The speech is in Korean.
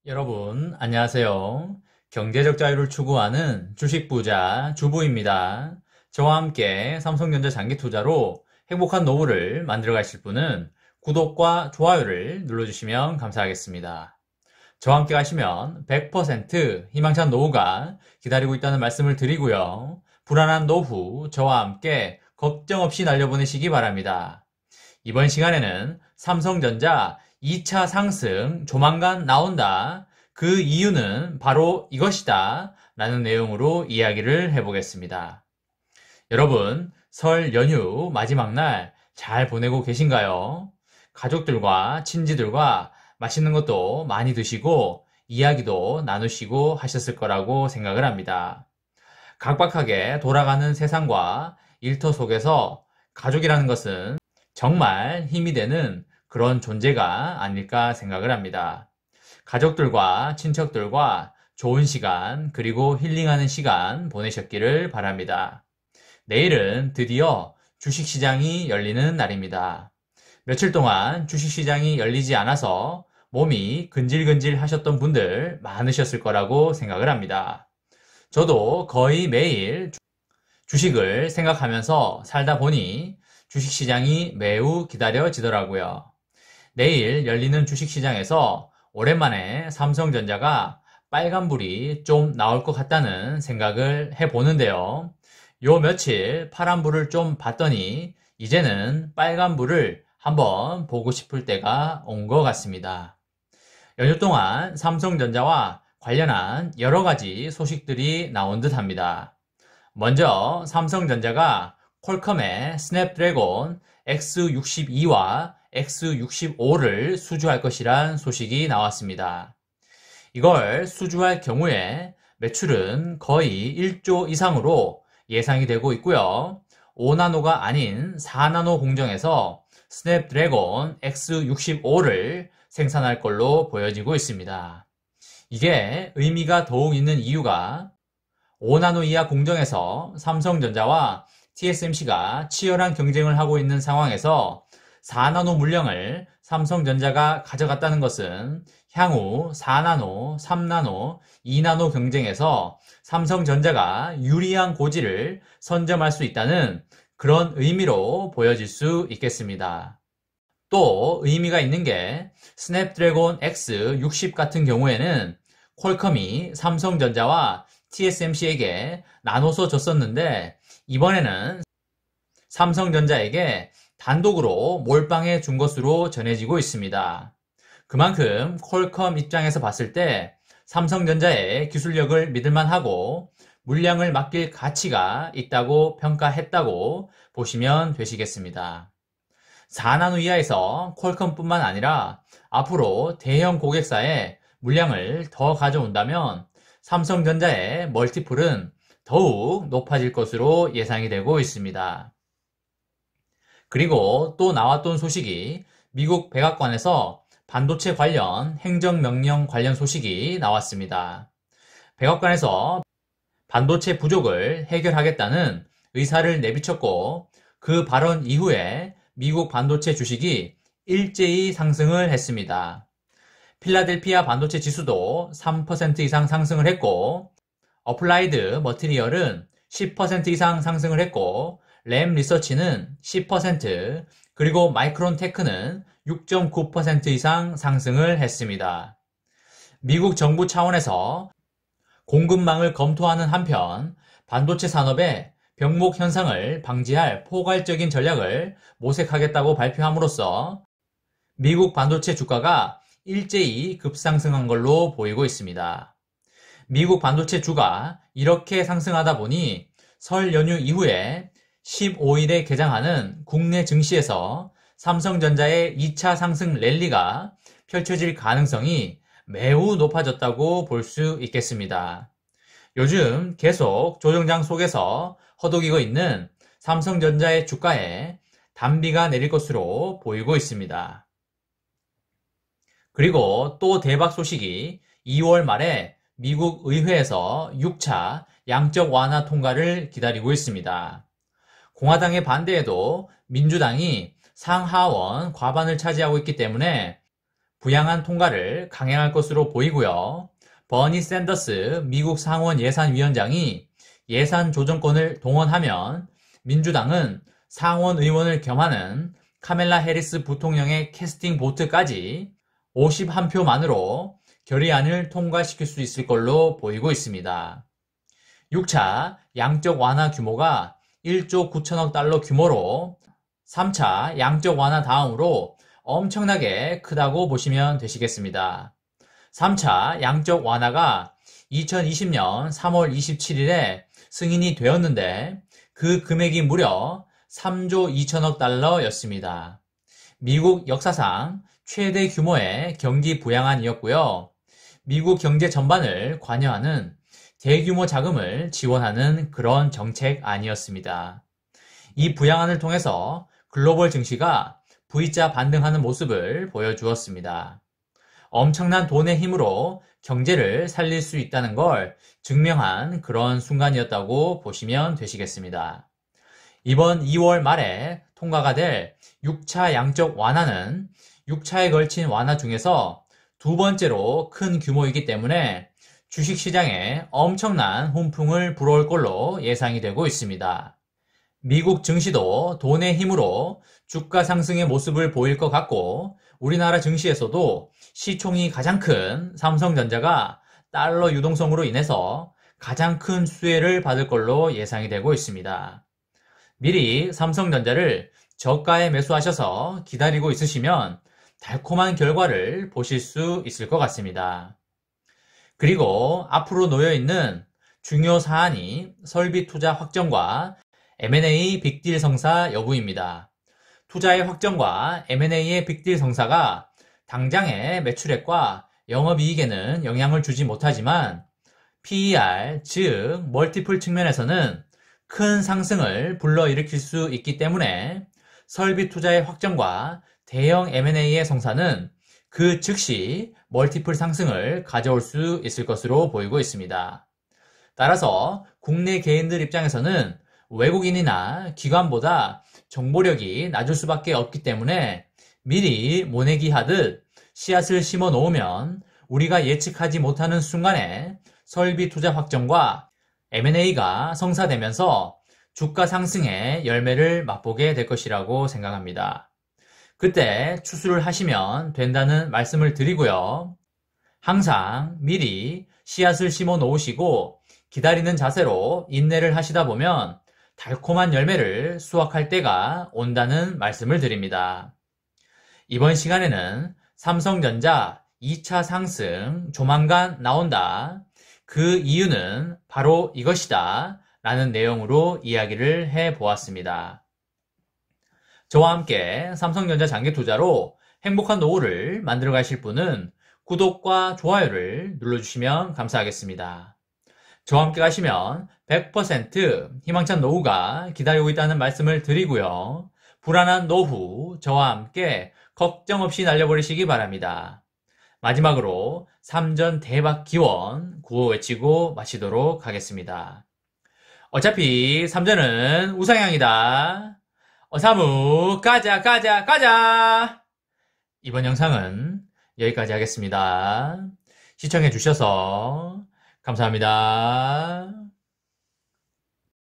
여러분, 안녕하세요. 경제적 자유를 추구하는 주식부자 주부입니다. 저와 함께 삼성전자 장기 투자로 행복한 노후를 만들어 가실 분은 구독과 좋아요를 눌러주시면 감사하겠습니다. 저와 함께 가시면 100% 희망찬 노후가 기다리고 있다는 말씀을 드리고요. 불안한 노후 저와 함께 걱정 없이 날려보내시기 바랍니다. 이번 시간에는 삼성전자 2차 상승 조만간 나온다. 그 이유는 바로 이것이다. 라는 내용으로 이야기를 해보겠습니다. 여러분, 설 연휴 마지막 날 잘 보내고 계신가요? 가족들과 친지들과 맛있는 것도 많이 드시고 이야기도 나누시고 하셨을 거라고 생각을 합니다. 각박하게 돌아가는 세상과 일터 속에서 가족이라는 것은 정말 힘이 되는 그런 존재가 아닐까 생각을 합니다. 가족들과 친척들과 좋은 시간 그리고 힐링하는 시간 보내셨기를 바랍니다. 내일은 드디어 주식시장이 열리는 날입니다. 며칠 동안 주식시장이 열리지 않아서 몸이 근질근질 하셨던 분들 많으셨을 거라고 생각을 합니다. 저도 거의 매일 주식을 생각하면서 살다 보니 주식시장이 매우 기다려지더라고요. 내일 열리는 주식시장에서 오랜만에 삼성전자가 빨간불이 좀 나올 것 같다는 생각을 해보는데요. 요 며칠 파란불을 좀 봤더니 이제는 빨간불을 한번 보고 싶을 때가 온 것 같습니다. 연휴 동안 삼성전자와 관련한 여러 가지 소식들이 나온 듯 합니다. 먼저 삼성전자가 퀄컴의 스냅드래곤 X62와 X65를 수주할 것이란 소식이 나왔습니다. 이걸 수주할 경우에 매출은 거의 1조 이상으로 예상이 되고 있고요. 5나노가 아닌 4나노 공정에서 스냅드래곤 X65를 생산할 걸로 보여지고 있습니다. 이게 의미가 더욱 있는 이유가 5나노 이하 공정에서 삼성전자와 TSMC가 치열한 경쟁을 하고 있는 상황에서 4나노 물량을 삼성전자가 가져갔다는 것은 향후 4나노, 3나노, 2나노 경쟁에서 삼성전자가 유리한 고지를 선점할 수 있다는 그런 의미로 보여질 수 있겠습니다. 또 의미가 있는 게 스냅드래곤 X60 같은 경우에는 퀄컴이 삼성전자와 TSMC에게 나눠서 줬었는데 이번에는 삼성전자에게 단독으로 몰빵해 준 것으로 전해지고 있습니다. 그만큼 퀄컴 입장에서 봤을 때 삼성전자의 기술력을 믿을만하고 물량을 맡길 가치가 있다고 평가했다고 보시면 되시겠습니다. 4나노 이하에서 퀄컴뿐만 아니라 앞으로 대형 고객사에 물량을 더 가져온다면 삼성전자의 멀티플은 더욱 높아질 것으로 예상이 되고 있습니다. 그리고 또 나왔던 소식이 미국 백악관에서 반도체 관련 행정명령 관련 소식이 나왔습니다. 백악관에서 반도체 부족을 해결하겠다는 의사를 내비쳤고 그 발언 이후에 미국 반도체 주식이 일제히 상승을 했습니다. 필라델피아 반도체 지수도 3% 이상 상승을 했고 어플라이드 머티리얼은 10% 이상 상승을 했고 램 리서치는 10% 그리고 마이크론 테크는 6.9% 이상 상승을 했습니다. 미국 정부 차원에서 공급망을 검토하는 한편 반도체 산업의 병목 현상을 방지할 포괄적인 전략을 모색하겠다고 발표함으로써 미국 반도체 주가가 일제히 급상승한 걸로 보이고 있습니다. 미국 반도체 주가 이렇게 상승하다 보니 설 연휴 이후에 15일에 개장하는 국내 증시에서 삼성전자의 2차 상승 랠리가 펼쳐질 가능성이 매우 높아졌다고 볼 수 있겠습니다. 요즘 계속 조정장 속에서 허덕이고 있는 삼성전자의 주가에 단비가 내릴 것으로 보이고 있습니다. 그리고 또 대박 소식이 2월 말에 미국 의회에서 6차 양적 완화 통과를 기다리고 있습니다. 공화당의 반대에도 민주당이 상하원 과반을 차지하고 있기 때문에 부양한 통과를 강행할 것으로 보이고요. 버니 샌더스 미국 상원 예산위원장이 예산 조정권을 동원하면 민주당은 상원 의원을 겸하는 카멜라 해리스 부통령의 캐스팅 보트까지 51표만으로 결의안을 통과시킬 수 있을 걸로 보이고 있습니다. 6차 양적 완화 규모가 1조 9천억 달러 규모로 3차 양적 완화 다음으로 엄청나게 크다고 보시면 되시겠습니다. 3차 양적 완화가 2020년 3월 27일에 승인이 되었는데 그 금액이 무려 3조 2천억 달러였습니다. 미국 역사상 최대 규모의 경기 부양안이었고요. 미국 경제 전반을 관여하는 대규모 자금을 지원하는 그런 정책안이었습니다. 이 부양안을 통해서 글로벌 증시가 V자 반등하는 모습을 보여주었습니다. 엄청난 돈의 힘으로 경제를 살릴 수 있다는 걸 증명한 그런 순간이었다고 보시면 되시겠습니다. 이번 2월 말에 통과가 될 6차 양적 완화는 6차에 걸친 완화 중에서 두 번째로 큰 규모이기 때문에 주식시장에 엄청난 훈풍을 불어올 걸로 예상이 되고 있습니다. 미국 증시도 돈의 힘으로 주가 상승의 모습을 보일 것 같고 우리나라 증시에서도 시총이 가장 큰 삼성전자가 달러 유동성으로 인해서 가장 큰 수혜를 받을 걸로 예상이 되고 있습니다. 미리 삼성전자를 저가에 매수하셔서 기다리고 있으시면 달콤한 결과를 보실 수 있을 것 같습니다. 그리고 앞으로 놓여있는 중요 사안이 설비 투자 확정과 M&A 빅딜 성사 여부입니다. 투자의 확정과 M&A의 빅딜 성사가 당장의 매출액과 영업이익에는 영향을 주지 못하지만 PER, 즉 멀티플 측면에서는 큰 상승을 불러일으킬 수 있기 때문에 설비 투자의 확정과 대형 M&A의 성사는 그 즉시 멀티플 상승을 가져올 수 있을 것으로 보이고 있습니다. 따라서 국내 개인들 입장에서는 외국인이나 기관보다 정보력이 낮을 수밖에 없기 때문에 미리 모내기 하듯 씨앗을 심어 놓으면 우리가 예측하지 못하는 순간에 설비 투자 확정과 M&A가 성사되면서 주가 상승의 열매를 맛보게 될 것이라고 생각합니다. 그때 추수를 하시면 된다는 말씀을 드리고요. 항상 미리 씨앗을 심어 놓으시고 기다리는 자세로 인내를 하시다 보면 달콤한 열매를 수확할 때가 온다는 말씀을 드립니다. 이번 시간에는 삼성전자 2차 상승 조만간 나온다. 그 이유는 바로 이것이다. 라는 내용으로 이야기를 해보았습니다. 저와 함께 삼성전자 장기 투자로 행복한 노후를 만들어 가실 분은 구독과 좋아요를 눌러주시면 감사하겠습니다. 저와 함께 가시면 100% 희망찬 노후가 기다리고 있다는 말씀을 드리고요. 불안한 노후 저와 함께 걱정 없이 날려버리시기 바랍니다. 마지막으로 3전 대박 기원 구호 외치고 마치도록 하겠습니다. 어차피 3전은 우상향이다. 사무 가자. 이번 영상은 여기까지 하겠습니다. 시청해 주셔서 감사합니다.